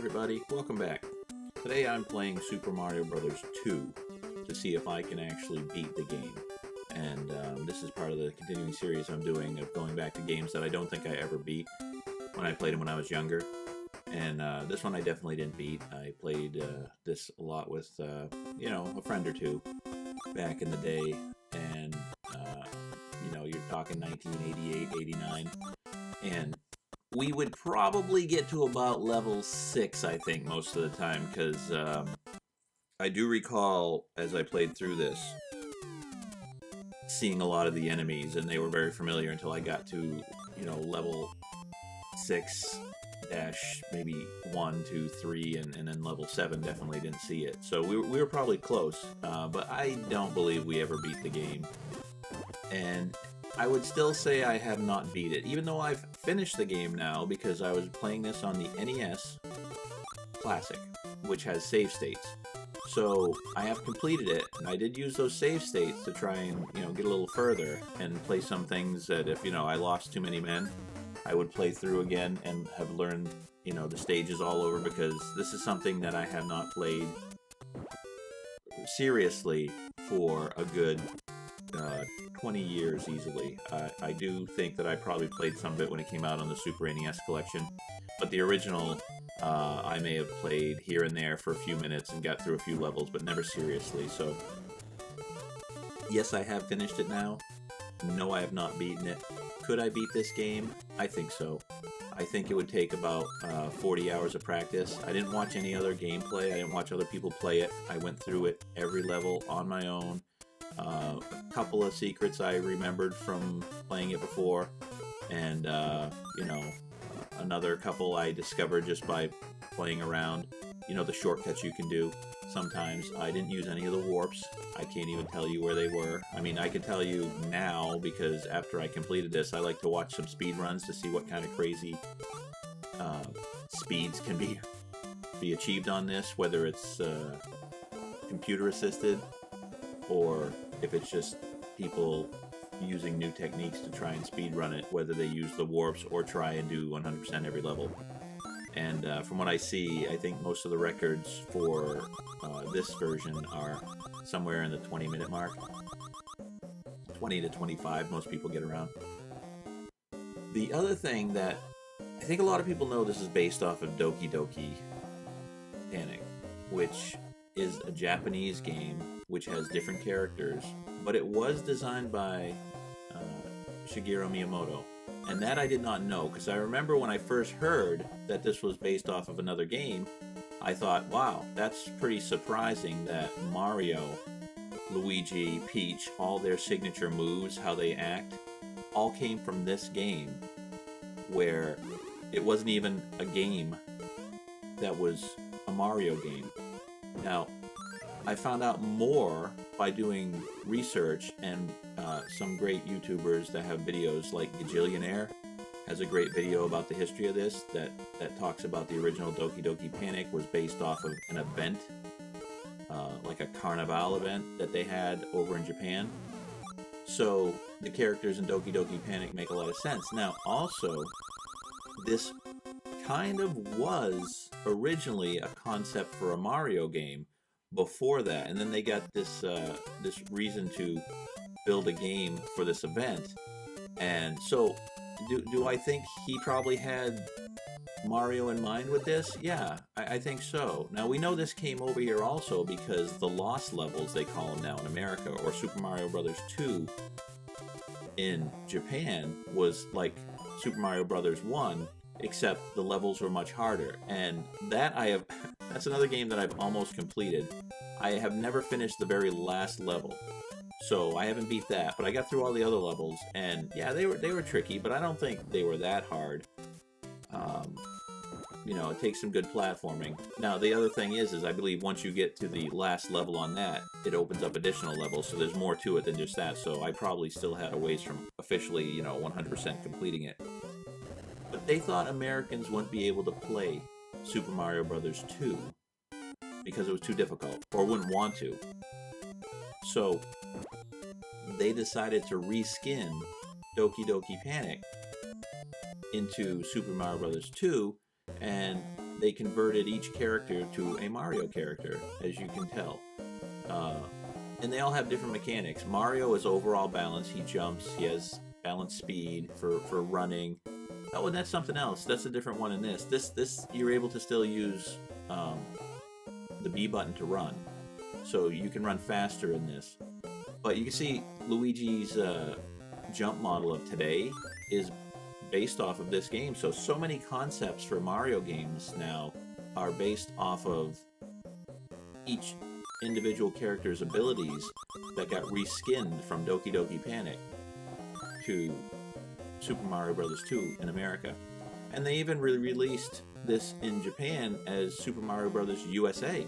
everybody, welcome back. Today I'm playing Super Mario Bros. 2 to see if I can actually beat the game. And this is part of the continuing series I'm doing of going back to games that I don't think I ever beat when I played them when I was younger. And this one I definitely didn't beat. I played this a lot with, a friend or two back in the day. And, you're talking 1988, 89. And we would probably get to about level 6, I think, most of the time, because I do recall, as I played through this, seeing a lot of the enemies, and they were very familiar until I got to, level 6 dash maybe 1, 2, 3, and then level 7 definitely didn't see it. So we were probably close, but I don't believe we ever beat the game. And I would still say I have not beat it, even though I've finished the game now, because I was playing this on the NES Classic, which has save states. So I have completed it, and I did use those save states to try and, get a little further and play some things that if, I lost too many men, I would play through again and have learned, the stages all over, because this is something that I have not played seriously for a good 20 years easily. I do think that I probably played some of it when it came out on the Super NES collection, but the original I may have played here and there for a few minutes and got through a few levels, but never seriously. So yes, I have finished it now. No, I have not beaten it. Could I beat this game? I think so. I think it would take about 40 hours of practice. I didn't watch any other gameplay. I didn't watch other people play it. I went through it every level on my own. A couple of secrets I remembered from playing it before, and another couple I discovered just by playing around. The shortcuts you can do. Sometimes I didn't use any of the warps. I can't even tell you where they were. I mean, I can tell you now, because after I completed this, I like to watch some speed runs to see what kind of crazy speeds can be achieved on this, whether it's computer assisted or if it's just people using new techniques to try and speed run it, whether they use the warps or try and do 100% every level. And from what I see, I think most of the records for this version are somewhere in the 20-minute mark. 20 to 25, most people get around. The other thing that I think a lot of people know, this is based off of Doki Doki Panic, which is a Japanese game which has different characters, but it was designed by Shigeru Miyamoto. And that I did not know, because I remember when I first heard that this was based off of another game, I thought, wow, that's pretty surprising that Mario, Luigi, Peach, all their signature moves, how they act, all came from this game, where it wasn't even a game that was a Mario game. Now, I found out more by doing research, and some great YouTubers that have videos, like Gajillionaire has a great video about the history of this that talks about the original Doki Doki Panic was based off of an event, like a carnival event that they had over in Japan. So the characters in Doki Doki Panic make a lot of sense. Now, also, this kind of was originally a concept for a Mario game before that, and then they got this reason to build a game for this event. And so do I think he probably had Mario in mind with this? Yeah, I think so. Now, we know this came over here also because the Lost Levels, they call them now in America, or Super Mario Bros. 2 in Japan, was like Super Mario Bros. 1, except the levels were much harder. And that's another game that I've almost completed. I have never finished the very last level, so I haven't beat that, but I got through all the other levels, and yeah, they were tricky, but I don't think they were that hard. It takes some good platforming. Now, the other thing is I believe once you get to the last level on that, it opens up additional levels, so there's more to it than just that, so I probably still had a ways from officially, 100% completing it. But they thought Americans wouldn't be able to play Super Mario Bros. 2 because it was too difficult, or wouldn't want to. So they decided to reskin Doki Doki Panic into Super Mario Bros. 2, and they converted each character to a Mario character, as you can tell. And they all have different mechanics. Mario is overall balance. He jumps. He has balance speed for running. Oh, and that's something else. That's a different one in this. This you're able to still use the B button to run. So you can run faster in this. But you can see Luigi's jump model of today is based off of this game. So many concepts for Mario games now are based off of each individual character's abilities that got reskinned from Doki Doki Panic to Super Mario Bros. 2 in America. And they even released this in Japan as Super Mario Bros. USA.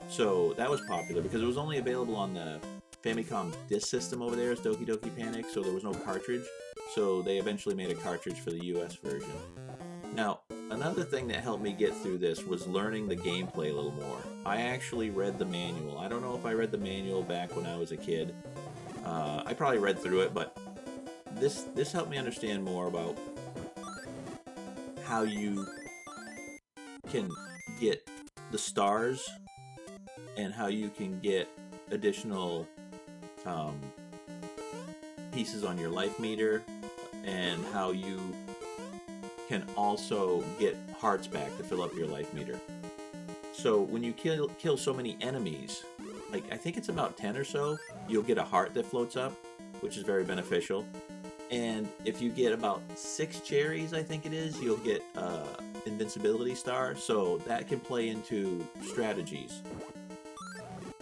So that was popular because it was only available on the Famicom disk system over there as Doki Doki Panic, so there was no cartridge. So they eventually made a cartridge for the US version. Now, another thing that helped me get through this was learning the gameplay a little more. I actually read the manual. I don't know if I read the manual back when I was a kid. I probably read through it, but this helped me understand more about how you can get the stars and how you can get additional pieces on your life meter, and how you can also get hearts back to fill up your life meter. So when you kill so many enemies, like I think it's about 10 or so, you'll get a heart that floats up, which is very beneficial. And if you get about 6 cherries, I think it is, you'll get invincibility star, so that can play into strategies.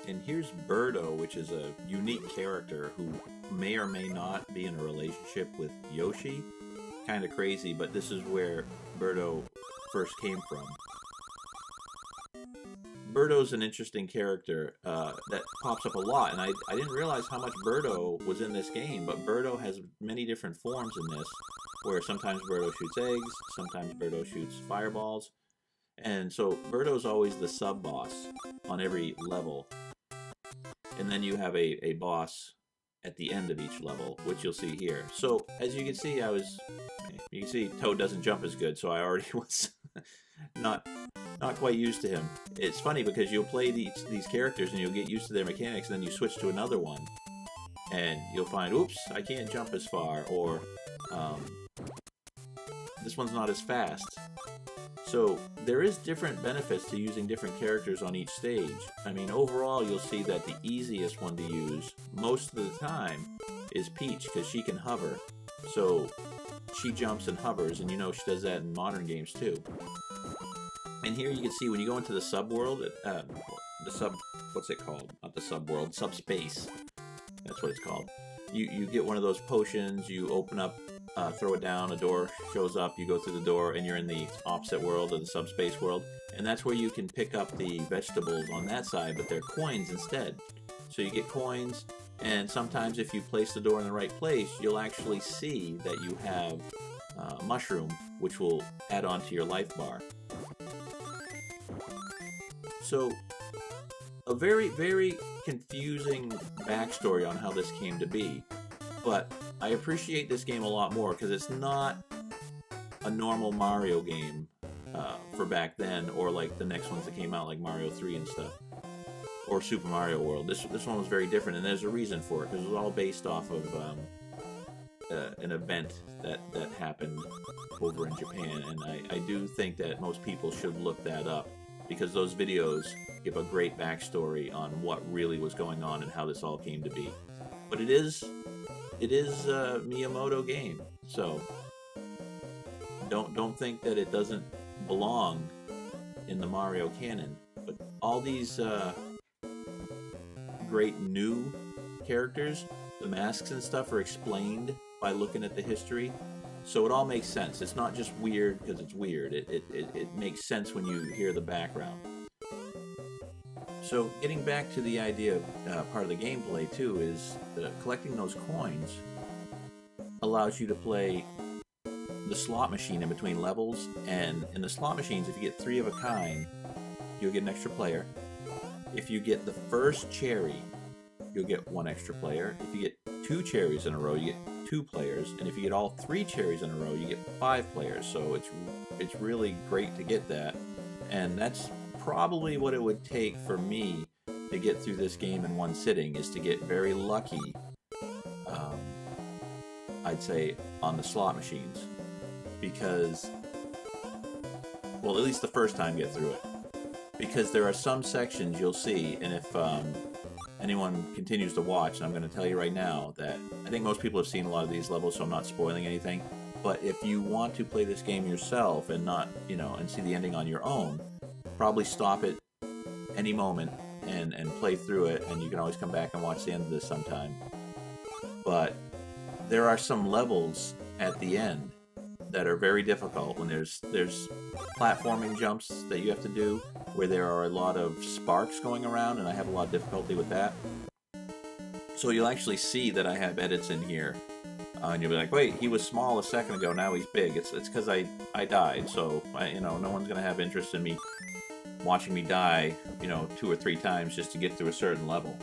And here's Birdo, which is a unique character who may or may not be in a relationship with Yoshi. Kind of crazy, but this is where Birdo first came from. Birdo's an interesting character that pops up a lot, and I didn't realize how much Birdo was in this game, but Birdo has many different forms in this, where sometimes Birdo shoots eggs, sometimes Birdo shoots fireballs, and so Birdo's always the sub-boss on every level. And then you have a boss at the end of each level, which you'll see here. So, as you can see, you can see Toad doesn't jump as good, so I already was not quite used to him. It's funny because you'll play these characters and you'll get used to their mechanics, and then you switch to another one, and you'll find, oops, I can't jump as far, or this one's not as fast. So there is different benefits to using different characters on each stage. I mean, overall, you'll see that the easiest one to use most of the time is Peach, because she can hover. So she jumps and hovers, and you know she does that in modern games too. And here you can see when you go into the sub-world, what's it called? Not the sub-world, subspace. That's what it's called. You get one of those potions, you open up, throw it down, a door shows up, you go through the door, and you're in the opposite world, or the subspace world. And that's where you can pick up the vegetables on that side, but they're coins instead. So you get coins, and sometimes if you place the door in the right place, you'll actually see that you have a mushroom, which will add on to your life bar. So, a very, very confusing backstory on how this came to be. But I appreciate this game a lot more because it's not a normal Mario game for back then, or like the next ones that came out, like Mario 3 and stuff, or Super Mario World. This one was very different, and there's a reason for it, because it was all based off of an event that happened over in Japan, and I do think that most people should look that up, because those videos give a great backstory on what really was going on and how this all came to be. But it is a Miyamoto game, so don't think that it doesn't belong in the Mario canon. But all these great new characters, the masks and stuff, are explained by looking at the history, so it all makes sense. It's not just weird because it's weird. It makes sense when you hear the background. So getting back to the idea of part of the gameplay too, is collecting those coins allows you to play the slot machine in between levels, and in the slot machines, if you get 3 of a kind, you'll get an extra player. If you get the first cherry, you'll get 1 extra player. If you get 2 cherries in a row, you get 2 players, and if you get all 3 cherries in a row, you get 5 players. So it's really great to get that. And that's probably what it would take for me to get through this game in one sitting, is to get very lucky, um, I'd say, on the slot machines. Because, well, at least the first time get through it. Because there are some sections you'll see, and if anyone continues to watch, and I'm going to tell you right now that I think most people have seen a lot of these levels, so I'm not spoiling anything. But if you want to play this game yourself and not, and see the ending on your own, probably stop it any moment and play through it, and you can always come back and watch the end of this sometime. But there are some levels at the end that are very difficult when there's platforming jumps that you have to do where there are a lot of sparks going around, and I have a lot of difficulty with that. So you'll actually see that I have edits in here, and you'll be like, wait, he was small a second ago, now he's big. It's because I died, so no one's gonna have interest in me watching me die 2 or 3 times just to get through a certain level.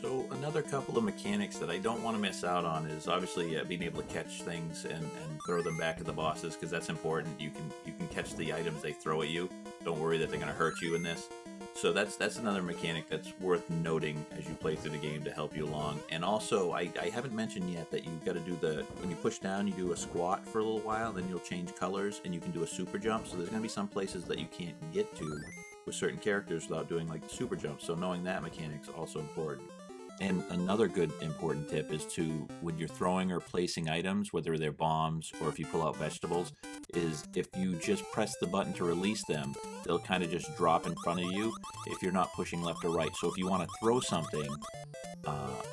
So another couple of mechanics that I don't want to miss out on is obviously being able to catch things and throw them back at the bosses, because that's important. You can catch the items they throw at you. Don't worry that they're going to hurt you in this. So that's another mechanic that's worth noting as you play through the game to help you along. And also, I haven't mentioned yet that you've got to do when you push down, you do a squat for a little while, then you'll change colors, and you can do a super jump. So there's going to be some places that you can't get to with certain characters without doing like the super jump. So knowing that mechanic's also important. And another good important tip is to, when you're throwing or placing items, whether they're bombs or if you pull out vegetables, is if you just press the button to release them, they'll kind of just drop in front of you if you're not pushing left or right. So if you want to throw something,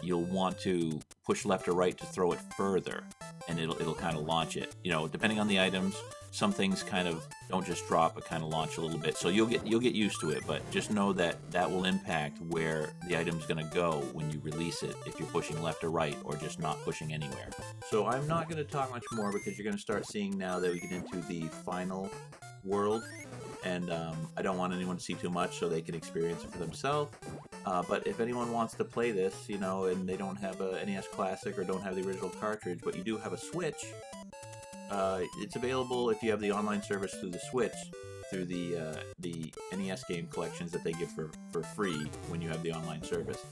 you'll want to push left or right to throw it further, and it'll kind of launch it. Depending on the items, some things kind of don't just drop, but kind of launch a little bit. So you'll get used to it, but just know that will impact where the item's going to go when you release it, if you're pushing left or right or just not pushing anywhere. So I'm not going to talk much more, because you're going to start seeing now that we get into the final world, and I don't want anyone to see too much so they can experience it for themselves. But if anyone wants to play this, and they don't have a NES Classic or don't have the original cartridge, but you do have a Switch, it's available if you have the online service through the Switch, through the NES game collections that they give for free when you have the online service.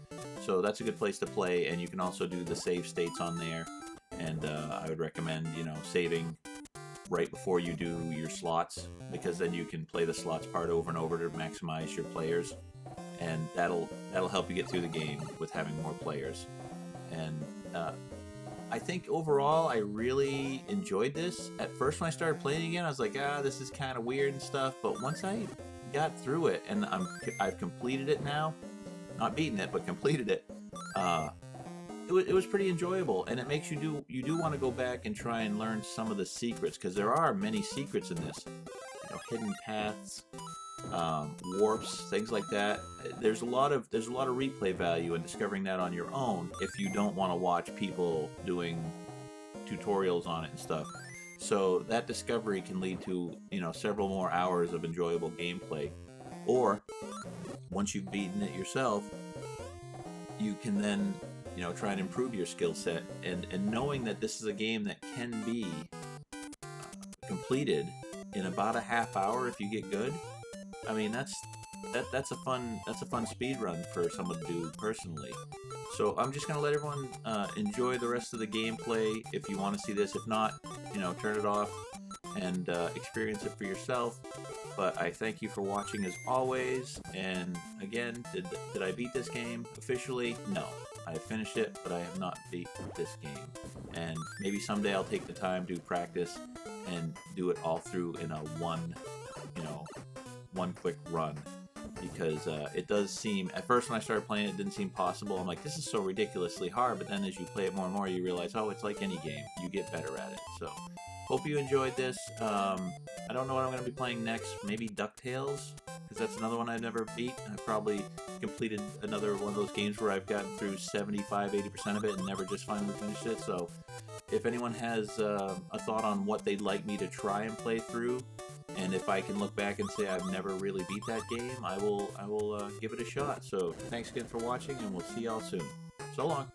So that's a good place to play, and you can also do the save states on there. And I would recommend, saving right before you do your slots, because then you can play the slots part over and over to maximize your players, and that'll help you get through the game with having more players. And I think overall I really enjoyed this. At first when I started playing again, I was like, this is kind of weird and stuff, but once I got through it and I've completed it now, not beaten it, but completed it, it was pretty enjoyable, and it makes you do want to go back and try and learn some of the secrets, because there are many secrets in this, hidden paths, warps, things like that. There's a lot of replay value in discovering that on your own if you don't want to watch people doing tutorials on it and stuff. So that discovery can lead to several more hours of enjoyable gameplay. Or once you've beaten it yourself, you can then try and improve your skill set, and knowing that this is a game that can be completed in about a half hour if you get good. I mean, that's a fun speed run for someone to do personally. So I'm just gonna let everyone enjoy the rest of the gameplay. If you want to see this, if not, turn it off and experience it for yourself. But I thank you for watching as always. And again, did I beat this game officially? No. I finished it, but I have not beat this game. And maybe someday I'll take the time to practice and do it all through in a one quick run. Because it does seem, at first when I started playing it didn't seem possible. I'm like, this is so ridiculously hard, but then as you play it more and more, you realize, oh, it's like any game. You get better at it. So, hope you enjoyed this. I don't know what I'm going to be playing next. Maybe DuckTales, because that's another one I've never beat. I've probably completed another one of those games where I've gotten through 75-80% of it and never just finally finished it. So, if anyone has a thought on what they'd like me to try and play through, and if I can look back and say I've never really beat that game, I will give it a shot. So thanks again for watching, and we'll see y'all soon. So long.